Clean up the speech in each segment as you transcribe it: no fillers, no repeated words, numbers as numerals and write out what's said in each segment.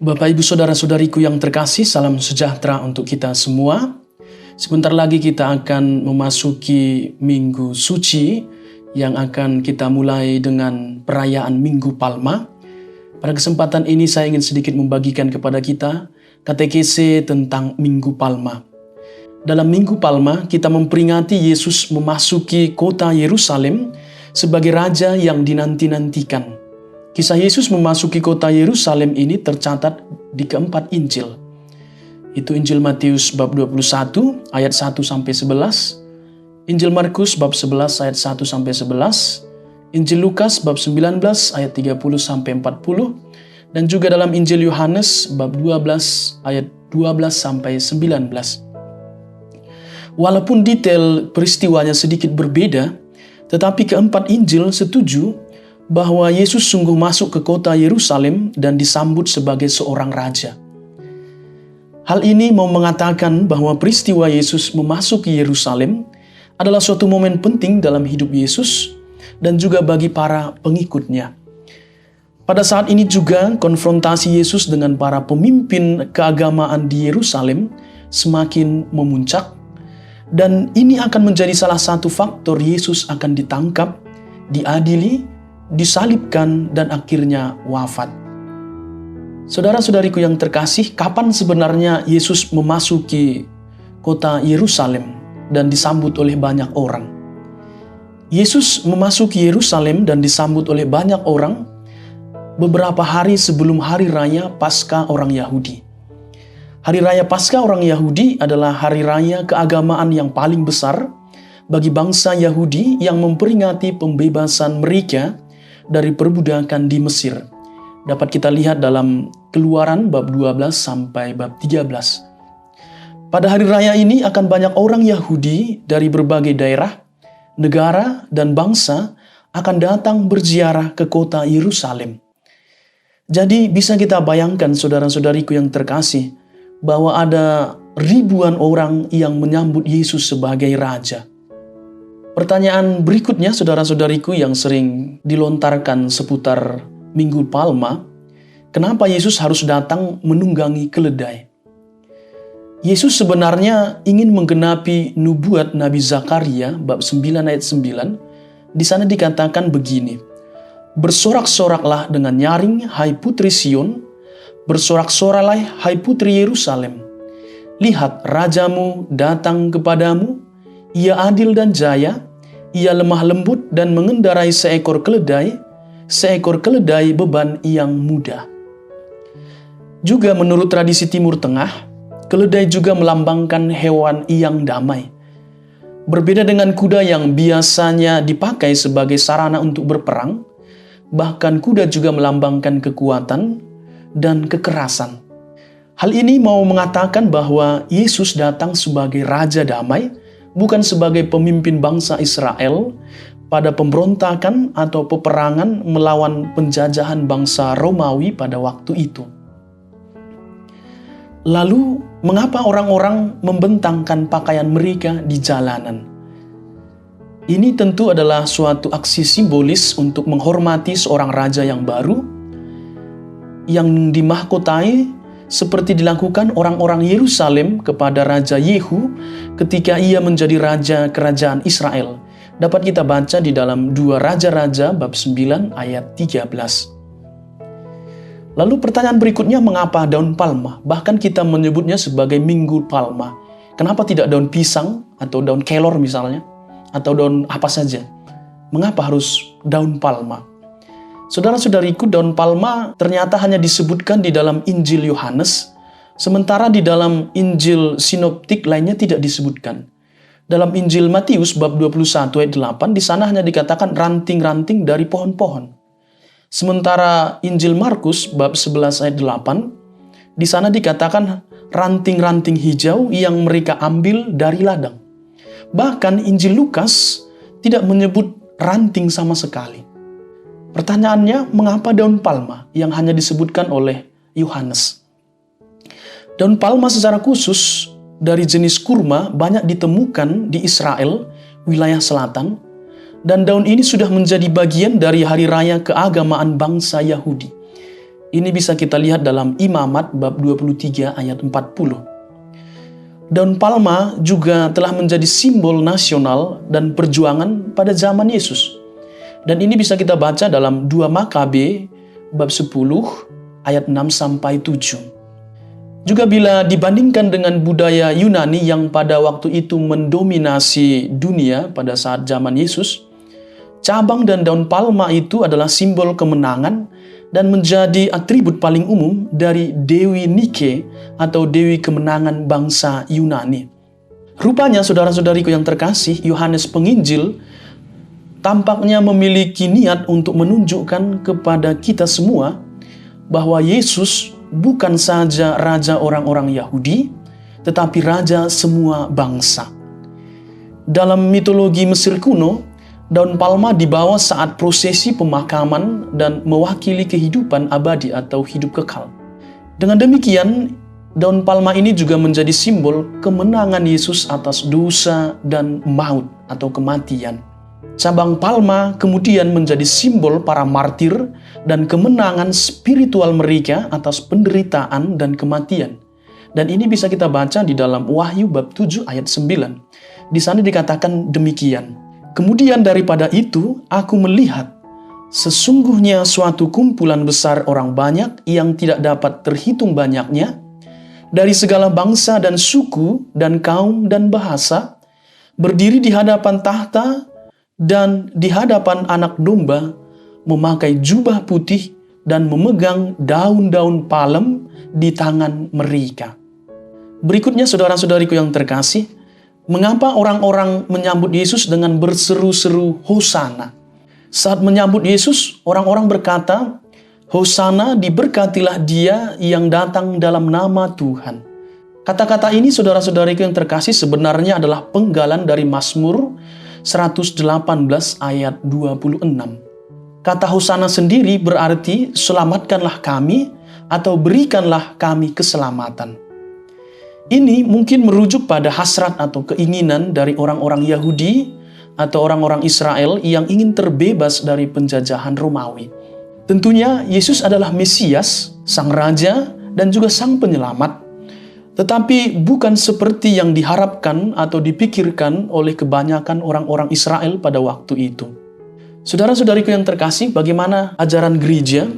Bapak, Ibu, Saudara-saudariku yang terkasih, salam sejahtera untuk kita semua. Sebentar lagi kita akan memasuki Minggu Suci yang akan kita mulai dengan perayaan Minggu Palma. Pada kesempatan ini saya ingin sedikit membagikan kepada kita katekese tentang Minggu Palma. Dalam Minggu Palma kita memperingati Yesus memasuki kota Yerusalem sebagai Raja yang dinanti-nantikan. Kisah Yesus memasuki kota Yerusalem ini tercatat di keempat Injil. Itu Injil Matius bab 21 ayat 1-11, Injil Markus bab 11 ayat 1-11, Injil Lukas bab 19 ayat 30-40, dan juga dalam Injil Yohanes bab 12 ayat 12-19. Walaupun detail peristiwanya sedikit berbeda, tetapi keempat Injil setuju bahwa Yesus sungguh masuk ke kota Yerusalem dan disambut sebagai seorang raja. Hal ini mau mengatakan bahwa peristiwa Yesus memasuki Yerusalem adalah suatu momen penting dalam hidup Yesus dan juga bagi para pengikutnya. Pada saat ini juga konfrontasi Yesus dengan para pemimpin keagamaan di Yerusalem semakin memuncak, dan ini akan menjadi salah satu faktor Yesus akan ditangkap, diadili, disalibkan, dan akhirnya wafat. Saudara-saudariku yang terkasih, kapan sebenarnya Yesus memasuki kota Yerusalem dan disambut oleh banyak orang? Yesus memasuki Yerusalem dan disambut oleh banyak orang beberapa hari sebelum hari raya Paskah orang Yahudi. Hari raya Paskah orang Yahudi adalah hari raya keagamaan yang paling besar bagi bangsa Yahudi yang memperingati pembebasan mereka dari perbudakan di Mesir. Dapat kita lihat dalam Keluaran bab 12 sampai bab 13. Pada hari raya ini akan banyak orang Yahudi dari berbagai daerah, negara, dan bangsa akan datang berziarah ke kota Yerusalem. Jadi bisa kita bayangkan, saudara-saudariku yang terkasih, bahwa ada ribuan orang yang menyambut Yesus sebagai Raja. Pertanyaan berikutnya, saudara-saudariku, yang sering dilontarkan seputar Minggu Palma, kenapa Yesus harus datang menunggangi keledai? Yesus sebenarnya ingin menggenapi nubuat Nabi Zakaria bab 9 ayat 9. Di sana dikatakan begini, "Bersorak-soraklah dengan nyaring, hai putri Sion, bersorak-soraklah hai putri Yerusalem. Lihat, rajamu datang kepadamu, ia adil dan jaya, ia lemah lembut dan mengendarai seekor keledai beban yang mudah." Juga menurut tradisi Timur Tengah, keledai juga melambangkan hewan yang damai. Berbeda dengan kuda yang biasanya dipakai sebagai sarana untuk berperang, bahkan kuda juga melambangkan kekuatan dan kekerasan. Hal ini mau mengatakan bahwa Yesus datang sebagai Raja Damai, bukan sebagai pemimpin bangsa Israel pada pemberontakan atau peperangan melawan penjajahan bangsa Romawi pada waktu itu. Lalu, mengapa orang-orang membentangkan pakaian mereka di jalanan? Ini tentu adalah suatu aksi simbolis untuk menghormati seorang raja yang baru, yang dimahkotai seperti dilakukan orang-orang Yerusalem kepada Raja Yehu ketika ia menjadi raja kerajaan Israel. Dapat kita baca di dalam 2 Raja-Raja bab 9 ayat 13. Lalu pertanyaan berikutnya, mengapa daun palma? Bahkan kita menyebutnya sebagai Minggu Palma. Kenapa tidak daun pisang atau daun kelor misalnya? Atau daun apa saja? Mengapa harus daun palma? Saudara-saudariku, daun palma ternyata hanya disebutkan di dalam Injil Yohanes, sementara di dalam Injil sinoptik lainnya tidak disebutkan. Dalam Injil Matius bab 21 ayat 8, di sana hanya dikatakan ranting-ranting dari pohon-pohon. Sementara Injil Markus bab 11 ayat 8, di sana dikatakan ranting-ranting hijau yang mereka ambil dari ladang. Bahkan Injil Lukas tidak menyebut ranting sama sekali. Pertanyaannya, mengapa daun palma yang hanya disebutkan oleh Yohanes? Daun palma secara khusus dari jenis kurma banyak ditemukan di Israel, wilayah selatan, dan daun ini sudah menjadi bagian dari hari raya keagamaan bangsa Yahudi. Ini bisa kita lihat dalam Imamat bab 23 ayat 40. Daun palma juga telah menjadi simbol nasional dan perjuangan pada zaman Yesus. Dan ini bisa kita baca dalam 2 Makabe bab 10 ayat 6-7. Juga bila dibandingkan dengan budaya Yunani yang pada waktu itu mendominasi dunia pada saat zaman Yesus, cabang dan daun palma itu adalah simbol kemenangan dan menjadi atribut paling umum dari Dewi Nike atau Dewi Kemenangan bangsa Yunani. Rupanya saudara-saudariku yang terkasih, Yohanes Penginjil tampaknya memiliki niat untuk menunjukkan kepada kita semua bahwa Yesus bukan saja raja orang-orang Yahudi, tetapi raja semua bangsa. Dalam mitologi Mesir kuno, daun palma dibawa saat prosesi pemakaman dan mewakili kehidupan abadi atau hidup kekal. Dengan demikian, daun palma ini juga menjadi simbol kemenangan Yesus atas dosa dan maut atau kematian. Cabang palma kemudian menjadi simbol para martir dan kemenangan spiritual mereka atas penderitaan dan kematian. Dan ini bisa kita baca di dalam Wahyu bab 7 ayat 9. Di sana dikatakan demikian. Kemudian daripada itu, aku melihat sesungguhnya suatu kumpulan besar orang banyak yang tidak dapat terhitung banyaknya, dari segala bangsa dan suku dan kaum dan bahasa, berdiri di hadapan tahta dan di hadapan Anak Domba, memakai jubah putih dan memegang daun-daun palem di tangan mereka. Berikutnya saudara-saudariku yang terkasih, mengapa orang-orang menyambut Yesus dengan berseru-seru Hosana? Saat menyambut Yesus, orang-orang berkata, Hosana, diberkatilah dia yang datang dalam nama Tuhan. Kata-kata ini saudara-saudariku yang terkasih sebenarnya adalah penggalan dari Mazmur 118 ayat 26. Kata Hosana sendiri berarti selamatkanlah kami atau berikanlah kami keselamatan. Ini mungkin merujuk pada hasrat atau keinginan dari orang-orang Yahudi atau orang-orang Israel yang ingin terbebas dari penjajahan Romawi. Tentunya Yesus adalah Mesias, Sang Raja, dan juga Sang Penyelamat. Tetapi bukan seperti yang diharapkan atau dipikirkan oleh kebanyakan orang-orang Israel pada waktu itu. Saudara-saudariku yang terkasih, bagaimana ajaran gereja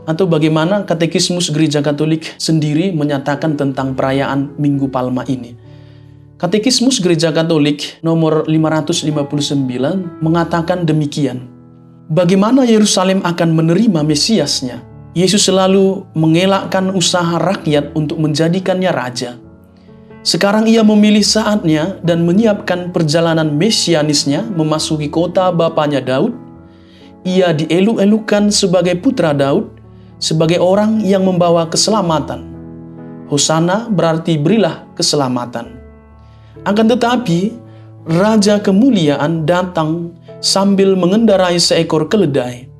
atau bagaimana katekismus Gereja Katolik sendiri menyatakan tentang perayaan Minggu Palma ini? Katekismus Gereja Katolik nomor 559 mengatakan demikian. Bagaimana Yerusalem akan menerima Mesiasnya? Yesus selalu mengelakkan usaha rakyat untuk menjadikannya raja. Sekarang ia memilih saatnya dan menyiapkan perjalanan mesianisnya memasuki kota bapaknya Daud. Ia dieluk-elukan sebagai putra Daud, sebagai orang yang membawa keselamatan. Hosana berarti berilah keselamatan. Akan tetapi, Raja Kemuliaan datang sambil mengendarai seekor keledai,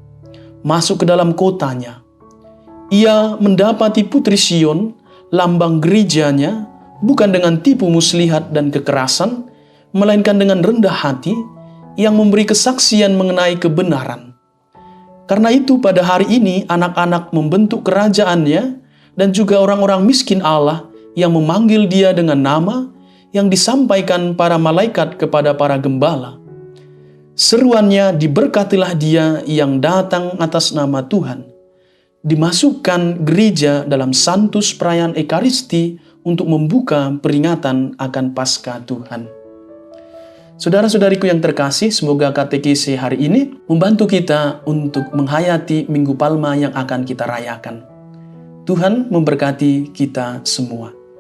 masuk ke dalam kotanya. Ia mendapati Putri Sion, lambang gerejanya, bukan dengan tipu muslihat dan kekerasan, melainkan dengan rendah hati, yang memberi kesaksian mengenai kebenaran. Karena itu pada hari ini anak-anak membentuk kerajaannya dan juga orang-orang miskin Allah yang memanggil dia dengan nama yang disampaikan para malaikat kepada para gembala. Seruannya, diberkatilah dia yang datang atas nama Tuhan. Dimasukkan gereja dalam santus perayaan Ekaristi untuk membuka peringatan akan Paskah Tuhan. Saudara-saudariku yang terkasih, semoga katekesi hari ini membantu kita untuk menghayati Minggu Palma yang akan kita rayakan. Tuhan memberkati kita semua.